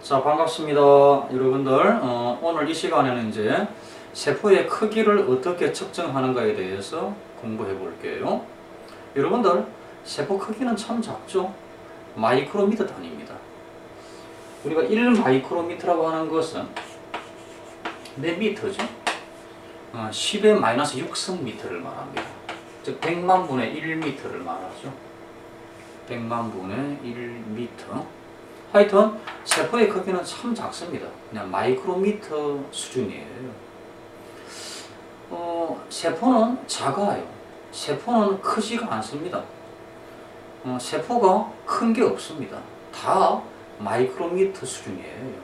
자, 반갑습니다. 여러분들, 오늘 이 시간에는 이제 세포의 크기를 어떻게 측정하는가에 대해서 공부해 볼게요. 여러분들, 세포 크기는 참 작죠? 마이크로미터 단위입니다. 우리가 1마이크로미터라고 하는 것은 몇 미터죠? 10의 마이너스 6승 미터를 말합니다. 즉 100만 분의 1미터를 말하죠. 100만 분의 1미터. 하여튼 세포의 크기는 참 작습니다. 그냥 마이크로미터 수준이에요. 세포는 작아요. 세포는 크지가 않습니다. 세포가 큰 게 없습니다. 다 마이크로미터 수준이에요.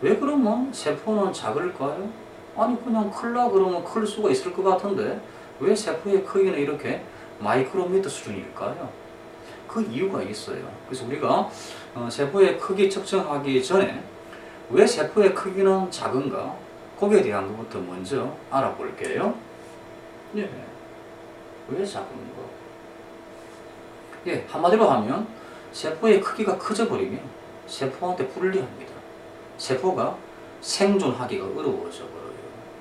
왜 그러면 세포는 작을까요? 아니 그냥 클라 그러면 클 수가 있을 것 같은데 왜 세포의 크기는 이렇게 마이크로미터 수준일까요? 그 이유가 있어요. 그래서 우리가 세포의 크기 측정하기 전에 왜 세포의 크기는 작은가? 거기에 대한 것부터 먼저 알아볼게요. 예. 왜 작은가? 예, 한마디로 하면 세포의 크기가 커져 버리면 세포한테 불리합니다. 세포가 생존하기가 어려워져 버려요.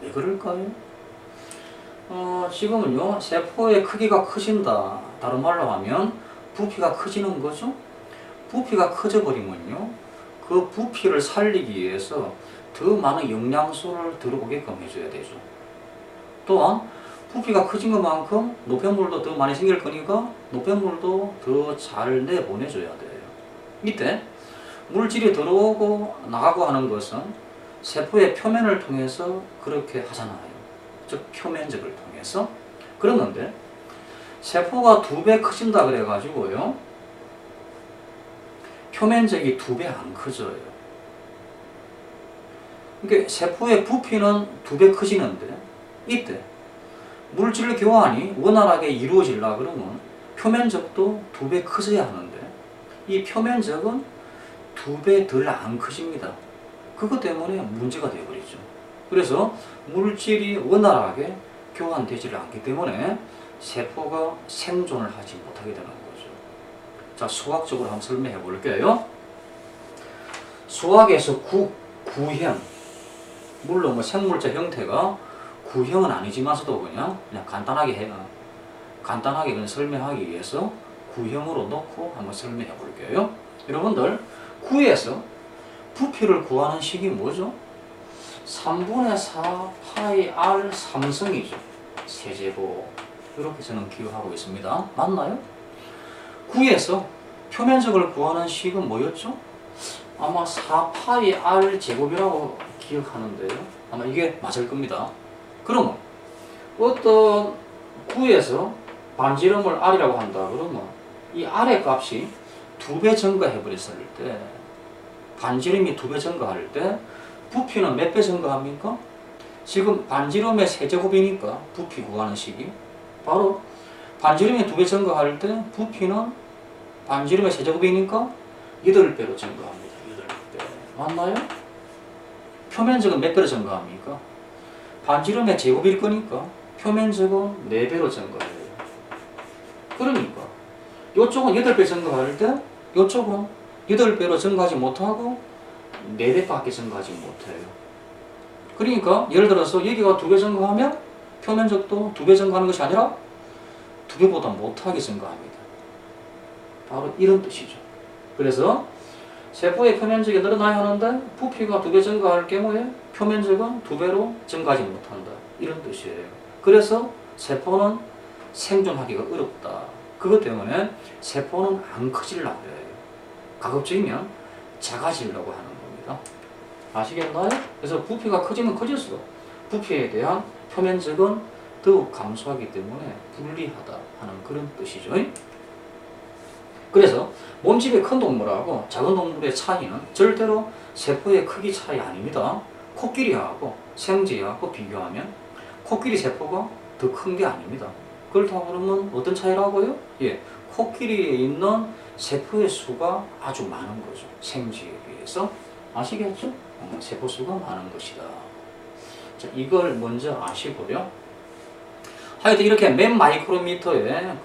왜 그럴까요? 지금은요, 세포의 크기가 커진다. 다른 말로 하면 부피가 커지는 거죠. 부피가 커져 버리면요, 그 부피를 살리기 위해서 더 많은 영양소를 들어오게끔 해줘야 되죠. 또한 부피가 커진 것만큼 노폐물도 더 많이 생길 거니까 노폐물도 더 잘 내보내줘야 돼요. 이때 물질이 들어오고 나가고 하는 것은 세포의 표면을 통해서 그렇게 하잖아요. 즉 표면적을 통해서. 그러는데 세포가 2배 커진다 그래가지고요, 표면적이 2배 안 커져요. 그러니까 세포의 부피는 2배 커지는데 이때 물질 교환이 원활하게 이루어지려 그러면 표면적도 2배 커져야 하는데 이 표면적은 2배 덜 안 커집니다. 그것 때문에 문제가 되어버리죠. 그래서 물질이 원활하게 교환되지 않기 때문에 세포가 생존을 하지 못하게 되는 거죠. 자, 수학적으로 한번 설명해 볼게요. 수학에서 구형, 물론 뭐 생물자 형태가 구형은 아니지만서도 그냥 간단하게 그냥 설명하기 위해서 구형으로 놓고 한번 설명해 볼게요. 여러분들, 구에서 부피를 구하는 식이 뭐죠? 3분의 4 파이 r 3승이죠. 세제곱. 이렇게 저는 기억하고 있습니다. 맞나요? 9에서 표면적을 구하는 식은 뭐였죠? 아마 4파이 r 제곱이라고 기억하는데요. 아마 이게 맞을 겁니다. 그러면 어떤 9에서 반지름을 r이라고 한다 그러면 이 r의 값이 2배 증가해 버렸을 때, 반지름이 2배 증가할 때 부피는 몇 배 증가합니까? 지금 반지름의 세제곱이니까 부피 구하는 식이 바로 반지름이 2배 증가할 때 부피는 반지름의 세제곱이니까 8배로 증가합니다. 8배. 맞나요? 표면적은 몇 배로 증가합니까? 반지름의 제곱일 거니까 표면적은 4배로 증가해요. 그러니까 이쪽은 8배 증가할 때 이쪽은 8배로 증가하지 못하고 4배밖에 증가하지 못해요. 그러니까 예를 들어서 여기가 2배 증가하면 표면적도 2배 증가하는 것이 아니라 2배보다 못하게 증가합니다. 바로 이런 뜻이죠. 그래서 세포의 표면적이 늘어나야 하는데 부피가 2배 증가할 경우에 표면적은 2배로 증가하지 못한다. 이런 뜻이에요. 그래서 세포는 생존하기가 어렵다. 그것 때문에 세포는 안 커지려고 해요. 가급적이면 작아지려고 하는 겁니다. 아시겠나요? 그래서 부피가 커지면 커질수록 부피에 대한 표면적은 더욱 감소하기 때문에 불리하다 하는 그런 뜻이죠. 그래서 몸집이 큰 동물하고 작은 동물의 차이는 절대로 세포의 크기 차이 아닙니다. 코끼리하고 생쥐하고 비교하면 코끼리 세포가 더 큰 게 아닙니다. 그렇다고 그러면 어떤 차이라고요? 예, 코끼리에 있는 세포의 수가 아주 많은 거죠. 생쥐에 비해서. 아시겠죠? 세포 수가 많은 것이다. 자, 이걸 먼저 아시고요. 하여튼 이렇게 몇 마이크로미터의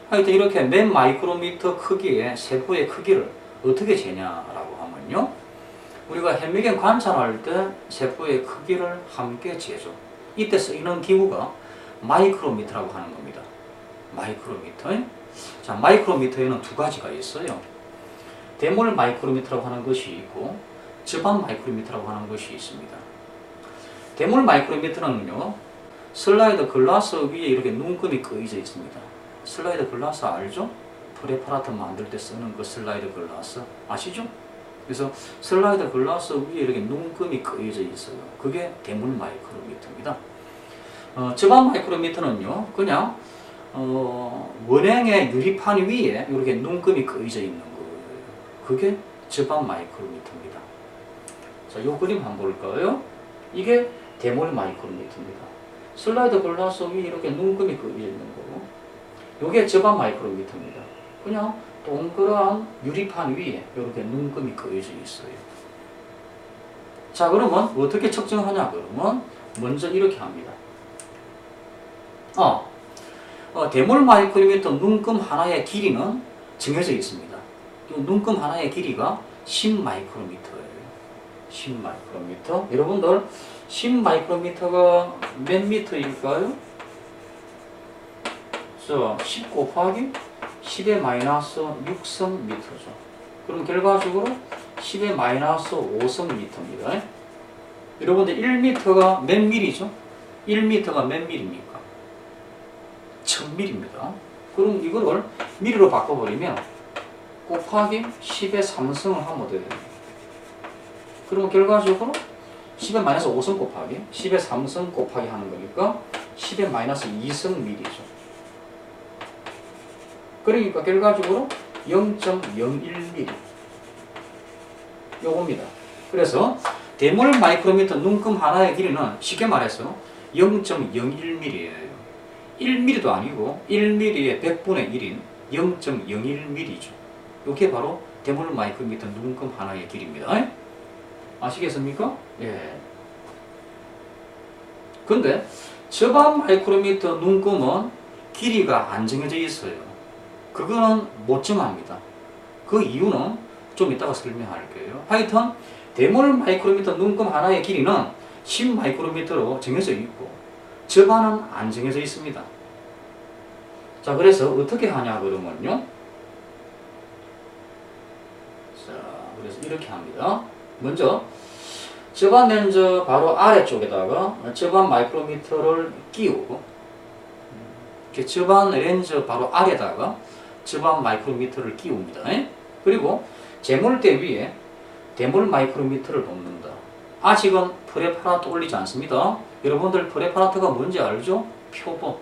하여튼 이렇게 몇 마이크로미터 크기의 세포의 크기를 어떻게 재냐라고 하면요, 우리가 현미경 관찰할 때 세포의 크기를 함께 재죠. 이때 쓰이는 기구가 마이크로미터라고 하는 겁니다. 마이크로미터. 자, 마이크로미터에는 두 가지가 있어요. 대물 마이크로미터라고 하는 것이 있고 저반 마이크로미터라고 하는 것이 있습니다. 대물 마이크로미터는요, 슬라이드 글라스 위에 이렇게 눈금이 그어져 있습니다. 슬라이드 글라스 알죠? 프레파라트 만들 때 쓰는 그 슬라이드 글라스 아시죠? 그래서 슬라이드 글라스 위에 이렇게 눈금이 그어져 있어요. 그게 대물 마이크로미터입니다. 저반 마이크로미터는요, 그냥 원형의 유리판 위에 이렇게 눈금이 그어져 있는 거예요. 그게 저반 마이크로미터입니다. 자, 요 그림 한번 볼까요? 이게 대물 마이크로미터입니다. 슬라이드 글라스 위에 이렇게 눈금이 그어져 있는 거고, 요게 저반 마이크로미터입니다. 그냥 동그란 유리판 위에 이렇게 눈금이 그어져 있어요. 자, 그러면 어떻게 측정하냐? 그러면 먼저 이렇게 합니다. 대물 마이크로미터 눈금 하나의 길이는 정해져 있습니다. 이 눈금 하나의 길이가 10마이크로미터예요. 10마이크로미터. 여러분들 10마이크로미터가 몇 미터일까요? 10 곱하기 10의 마이너스 6성 미터죠. 그럼 결과적으로 10의 마이너스 5성 미터입니다. 여러분들 1미터가 몇 밀이죠? 1미터가 몇 밀입니까? 1000밀입니다. 그럼 이거를 밀로 바꿔버리면 곱하기 10의 3성을 하면 돼요. 그럼 결과적으로 10의 마이너스 5성 곱하기 10의 3성 곱하기 하는 거니까 10의 마이너스 2성 밀이죠. 그러니까 결과적으로 0.01mm 요겁니다. 그래서 대물 마이크로미터 눈금 하나의 길이는 쉽게 말해서 0.01mm예요. 1mm도 아니고 1mm의 100분의 1인 0.01mm죠. 이게 바로 대물 마이크로미터 눈금 하나의 길이입니다. 아시겠습니까? 예. 근데 저반 마이크로미터 눈금은 길이가 안 정해져 있어요. 그거는 못 정합니다. 그 이유는 좀 이따가 설명할게요. 하여튼 대물 마이크로미터 눈금 하나의 길이는 10마이크로미터로 정해져 있고 저반은 안 정해져 있습니다. 자, 그래서 어떻게 하냐 그러면요. 자, 그래서 이렇게 합니다. 먼저 저반 렌즈 바로 아래쪽에다가 저반 마이크로미터를 끼우고, 이렇게 저반 렌즈 바로 아래다가 저반 마이크로미터를 끼웁니다. 그리고 제물대 위에 대물 마이크로미터를 놓는다. 아직은 프레파라트 올리지 않습니다. 여러분들 프레파라트가 뭔지 알죠? 표본.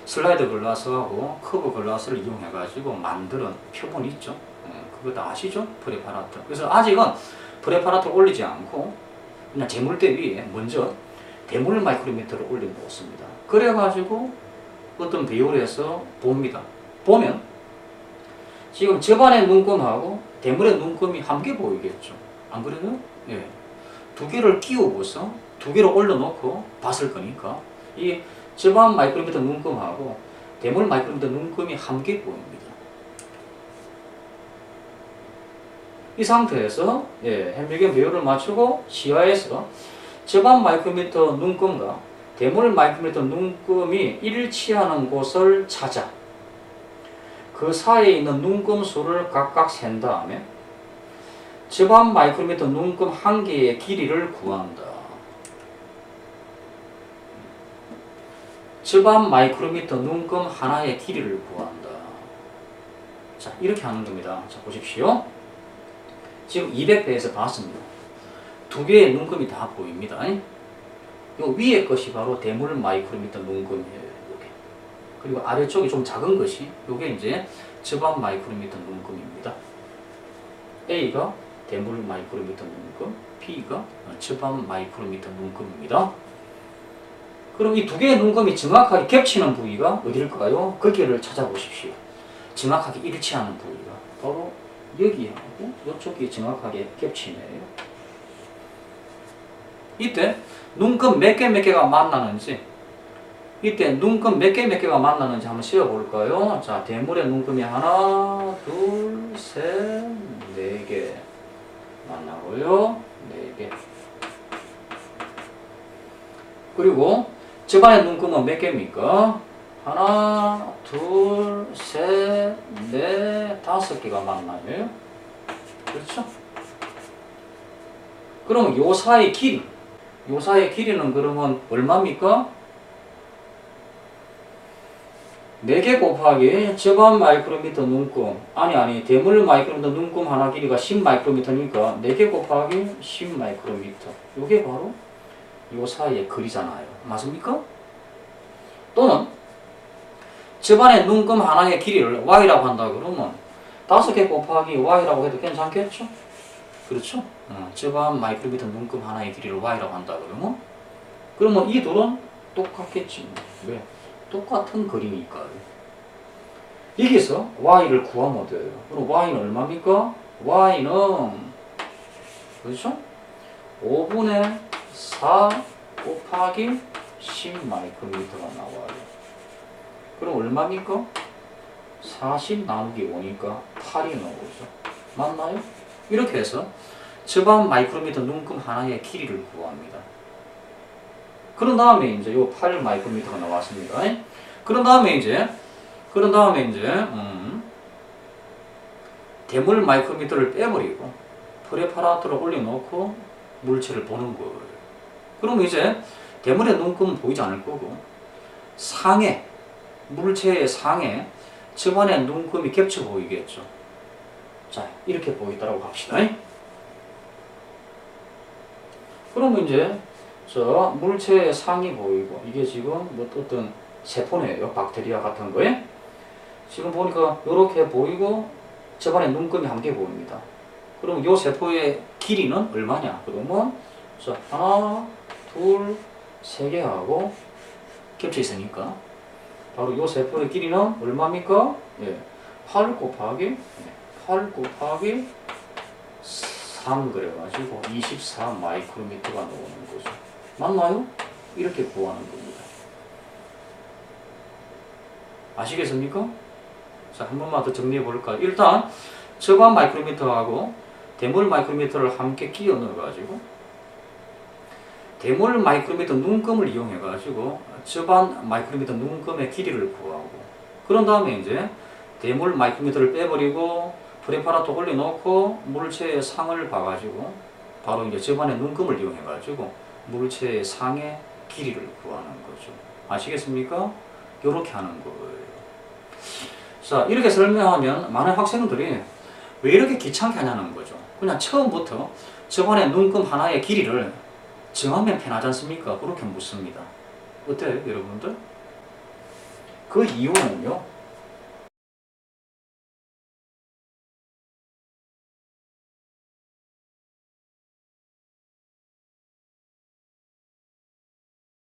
슬라이드 글라스하고 커브 글라스를 이용해가지고 만드는 표본 있죠? 그거 다 아시죠? 프레파라트. 그래서 아직은 프레파라트를 올리지 않고 그냥 제물대 위에 먼저 대물 마이크로미터를 올려놓습니다. 그래가지고 어떤 배율에서 봅니다. 보면 지금 저반의 눈금하고 대물의 눈금이 함께 보이겠죠. 안 그래요? 예. 두 개를 끼우고서 두 개를 올려놓고 봤을 거니까 이 저반 마이크로미터 눈금하고 대물 마이크로미터 눈금이 함께 보입니다. 이 상태에서 현미경 배율을 맞추고 시야에서 저반 마이크로미터 눈금과 대물 마이크로미터 눈금이 일치하는 곳을 찾아 그 사이에 있는 눈금 수를 각각 센 다음에 저반 마이크로미터 눈금 한 개의 길이를 구한다. 저반 마이크로미터 눈금 하나의 길이를 구한다. 자, 이렇게 하는 겁니다. 자, 보십시오. 지금 200배에서 봤습니다. 두 개의 눈금이 다 보입니다. 요 위에 것이 바로 대물 마이크로미터 눈금이에요. 요게. 그리고 아래쪽이 좀 작은 것이 요게 이제 저반 마이크로미터 눈금입니다. A가 대물 마이크로미터 눈금, B가 저반 마이크로미터 눈금입니다. 그럼 이 두 개의 눈금이 정확하게 겹치는 부위가 어딜까요? 거기를 찾아보십시오. 정확하게 일치하는 부위가 바로 여기하고 이쪽이 정확하게 겹치네요. 이때 눈금 몇 개가 만나는지, 이때 눈금 몇 개가 만나는지 한번 씌워볼까요? 자, 대물의 눈금이 하나, 둘, 셋, 네 개. 만나고요. 4개. 그리고 집안의 눈금은 몇 개입니까? 하나, 둘, 셋, 넷, 5개가 만나요. 그렇죠? 그러면 요 사이의 길이는 그러면 얼마입니까? 4개 곱하기 집안 마이크로미터 눈금 아니 대물 마이크로미터 눈금 하나 길이가 10마이크로미터니까 4개 곱하기 10마이크로미터 요게 바로 요 사이의 거리잖아요. 맞습니까? 또는 집안의 눈금 하나의 길이를 y라고 한다 그러면 5개 곱하기 y라고 해도 괜찮겠죠? 그렇죠? 집안 마이크로미터 눈금 하나의 길이를 y라고 한다 그러면 이 둘은 똑같겠지. 왜? 똑같은 거리니까. 여기서 y를 구하면 돼요. 그럼 y는 얼마입니까? y는 그렇죠? 5분의 4 곱하기 10마이크로미터가 나와요. 그럼 얼마입니까? 40 나누기 5니까 8이 나오죠. 맞나요? 이렇게 해서 집안 마이크로미터 눈금 하나의 길이를 구합니다. 그런 다음에 이제 요 8 마이크로미터가 나왔습니다. 그런 다음에 이제 대물 마이크로미터를 빼버리고 프레파라트를 올려놓고 물체를 보는 거예요. 그럼 이제 대물의 눈금은 보이지 않을 거고 상에 물체의 상에 집안의 눈금이 겹쳐 보이겠죠. 자, 이렇게 보이더라고 합시다. 그러면 이제 저 물체의 상이 보이고 이게 지금 뭐 어떤 세포네요. 박테리아 같은 거에 지금 보니까 이렇게 보이고 집안에 눈금이 한 개 보입니다. 그럼 이 세포의 길이는 얼마냐? 그러면 자, 하나, 둘, 세 개 하고 겹쳐 있으니까 바로 이 세포의 길이는 얼마입니까? 예, 8 곱하기 3 그래가지고 24 마이크로미터가 나오는 거죠. 맞나요? 이렇게 구하는 겁니다. 아시겠습니까? 자, 한 번만 더 정리해 볼까요? 일단 저반 마이크로미터하고 대물 마이크로미터를 함께 끼워 넣어가지고 대물 마이크로미터 눈금을 이용해가지고 저반 마이크로미터 눈금의 길이를 구하고 그런 다음에 이제 대물 마이크로미터를 빼버리고 프레파라토 올려놓고 물체의 상을 봐가지고 바로 이제 저반의 눈금을 이용해가지고 물체의 상의 길이를 구하는 거죠. 아시겠습니까? 이렇게 하는 거예요. 자, 이렇게 설명하면 많은 학생들이 왜 이렇게 귀찮게 하냐는 거죠. 그냥 처음부터 저반의 눈금 하나의 길이를 정하면 편하지 않습니까? 그렇게 묻습니다. 어때요, 여러분들? 그 이유는요.